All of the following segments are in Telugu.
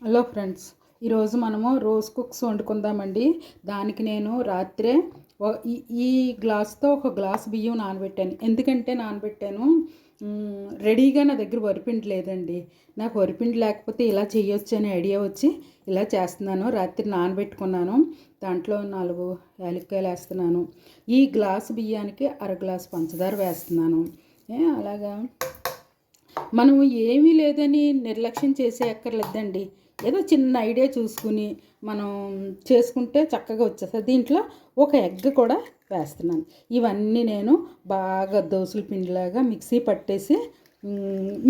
హలో ఫ్రెండ్స్, ఈరోజు మనము రోజ్ కుక్స్ వండుకుందామండి. దానికి నేను రాత్రే ఈ గ్లాస్తో ఒక గ్లాస్ బియ్యం నానబెట్టాను. ఎందుకంటే నానబెట్టాను, రెడీగా నా దగ్గర వరిపిండి లేదండి. నాకు వరిపిండి లేకపోతే ఇలా చేయొచ్చు అనే ఐడియా వచ్చి ఇలా చేస్తున్నాను. రాత్రి నానబెట్టుకున్నాను. దాంట్లో 4 యాలక్కాయలు వేస్తున్నాను. ఈ గ్లాసు బియ్యానికి అర గ్లాసు పంచదార వేస్తున్నాను. అలాగా మనం ఏమీ లేదని నిర్లక్ష్యం చేసే అక్కర్లేదండి. ఏదో చిన్న ఐడియా చూసుకుని మనం చేసుకుంటే చక్కగా వచ్చేస్తుంది. దీంట్లో ఒక ఎగ్ కూడా వేస్తున్నాను. ఇవన్నీ నేను బాగా దోసల పిండిలాగా మిక్సీ పట్టేసి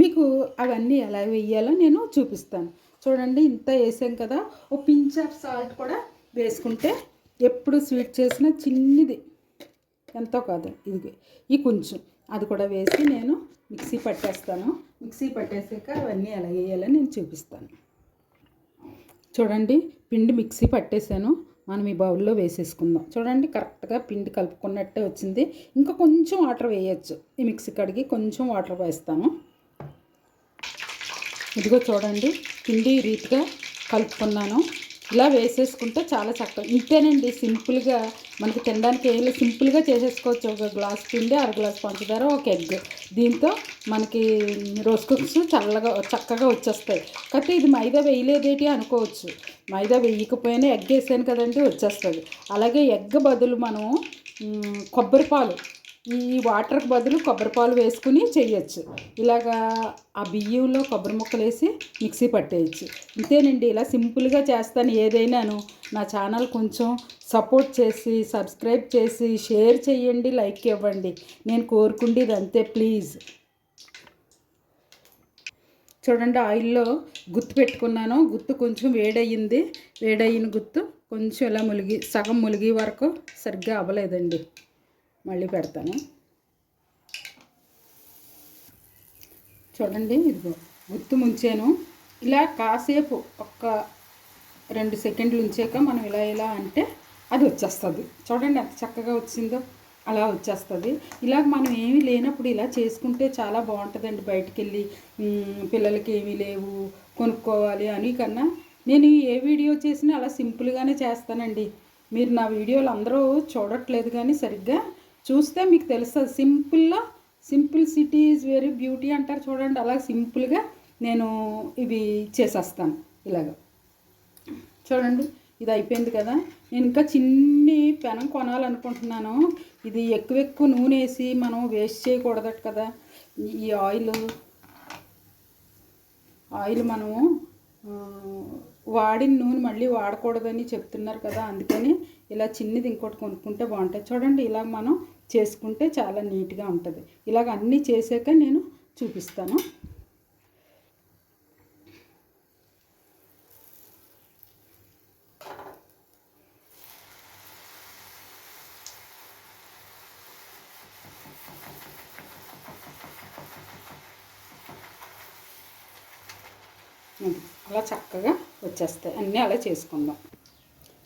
మీకు అవన్నీ ఎలా వేయాలో నేను చూపిస్తాను. చూడండి, ఇంత వేసాం కదా. ఓ పించ్ ఆఫ్ సాల్ట్ కూడా వేసుకుంటే ఎప్పుడు స్వీట్ చేసిన చిన్నది, ఎంతో కాదు, ఇది కొంచెం అది కూడా వేసి నేను మిక్సీ పట్టేస్తాను. మిక్సీ పట్టేసాక అవన్నీ ఎలా వేయాలని నేను చూపిస్తాను. చూడండి, పిండి మిక్సీ పట్టేసాను. మనం ఈ బౌల్లో వేసేసుకుందాం. చూడండి, కరెక్ట్గా పిండి కలుపుకున్నట్టే వచ్చింది. ఇంకా కొంచెం వాటర్ వేయచ్చు. ఈ మిక్సీ కడిగి కొంచెం వాటర్ వేస్తాను. ఇదిగో చూడండి, పిండి రీతిగా కలుపుకున్నాను. ఇలా వేసేసుకుంటే చాలా చక్కగా, ఇంతేనండి. సింపుల్గా మనకి తినడానికి ఏమి సింపుల్గా చేసేసుకోవచ్చు. ఒక గ్లాస్ పిండి, అర గ్లాస్ పంచదార, ఒక ఎగ్. దీంతో మనకి రోజ్ కుక్స్ చక్కగా వచ్చేస్తాయి. కాకపోతే ఇది మైదా వేయలేదేటి అనుకోవచ్చు. మైదా వేయకపోయినా ఎగ్ వేసాను కదండి, వచ్చేస్తుంది. అలాగే ఎగ్ బదులు మనం కొబ్బరిపాలు, ఈ వాటర్కి బదులు కొబ్బరిపాలు వేసుకుని చేయొచ్చు. ఇలాగా ఆ బియ్యంలో కొబ్బరి ముక్కలు వేసి మిక్సీ పట్టేయచ్చు. ఇంతేనండి, ఇలా సింపుల్గా చేస్తాను ఏదైనాను. నా ఛానల్ కొంచెం సపోర్ట్ చేసి, సబ్స్క్రైబ్ చేసి, షేర్ చేయండి, లైక్ ఇవ్వండి. నేను కోరుకుండేది అంతే, ప్లీజ్. చూడండి, ఆయిల్లో గుత్తు పెట్టుకున్నాను. గుత్తు కొంచెం వేడయ్యింది. వేడయిన గుత్తు కొంచెం ఇలా సగం ములిగి వరకు సరిగ్గా అవ్వలేదండి. మళ్ళీ పెడతాను. చూడండి, ఇదిగో గుత్తు ముంచాను. ఇలా కాసేపు ఒక్క 2 సెకండ్లు ఉంచాక మనం ఇలా అంటే అది వచ్చేస్తుంది. చూడండి ఎంత చక్కగా వచ్చిందో. అలా వచ్చేస్తుంది. ఇలాగ మనం ఏమీ లేనప్పుడు ఇలా చేసుకుంటే చాలా బాగుంటుందండి. బయటికి వెళ్ళి పిల్లలకి ఏమీ లేవు కొనుక్కోవాలి అని కన్నా నేను ఏ వీడియో చేసినా అలా సింపుల్గానే చేస్తానండి. మీరు నా వీడియోలు అందరూ చూడట్లేదు, కానీ సరిగ్గా చూస్తే మీకు తెలుస్తుంది. సింపుల్సిటీ ఈజ్ వెరీ బ్యూటీ అంటారు చూడండి. అలా సింపుల్గా నేను ఇవి చేసేస్తాను. ఇలాగ చూడండి, ఇది అయిపోయింది కదా. నేను ఇంకా చిన్ని పెనం కొనాలనుకుంటున్నాను. ఇది ఎక్కువ నూనె వేసి మనం వేస్ట్ చేయకూడదట కదా. ఈ ఆయిల్ మనము వాడిన నూనె మళ్ళీ వాడకూడదని చెప్తున్నారు కదా. అందుకని ఇలా చిన్నది ఇంకోటి కొనుక్కుంటే బాగుంటుంది. చూడండి, ఇలాగ మనం చేసుకుంటే చాలా నీట్గా ఉంటుంది. ఇలాగ అన్నీ చేసాక నేను చూపిస్తాను. అలా చక్కగా వచ్చేస్తాయి. అన్నీ అలా చేసుకుందాం.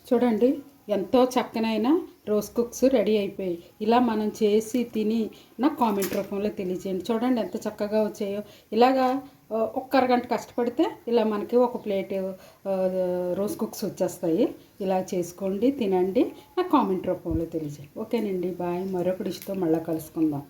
చూడండి, ఎంతో చక్కనైన రోజ్ కుక్స్ రెడీ అయిపోయాయి. ఇలా మనం చేసి తిని నాకు కామెంట్ రూపంలో తెలియజేయండి. చూడండి ఎంత చక్కగా వచ్చాయో. ఇలాగా ఒక్క అరగంట కష్టపడితే ఇలా మనకి ఒక ప్లేట్ రోజ్ కుక్స్ వచ్చేస్తాయి. ఇలా చేసుకోండి, తినండి, నాకు కామెంట్ రూపంలో తెలియజేయండి. ఓకేనండి, బాయ్. మరొక డిష్తో మళ్ళీ కలుసుకుందాం.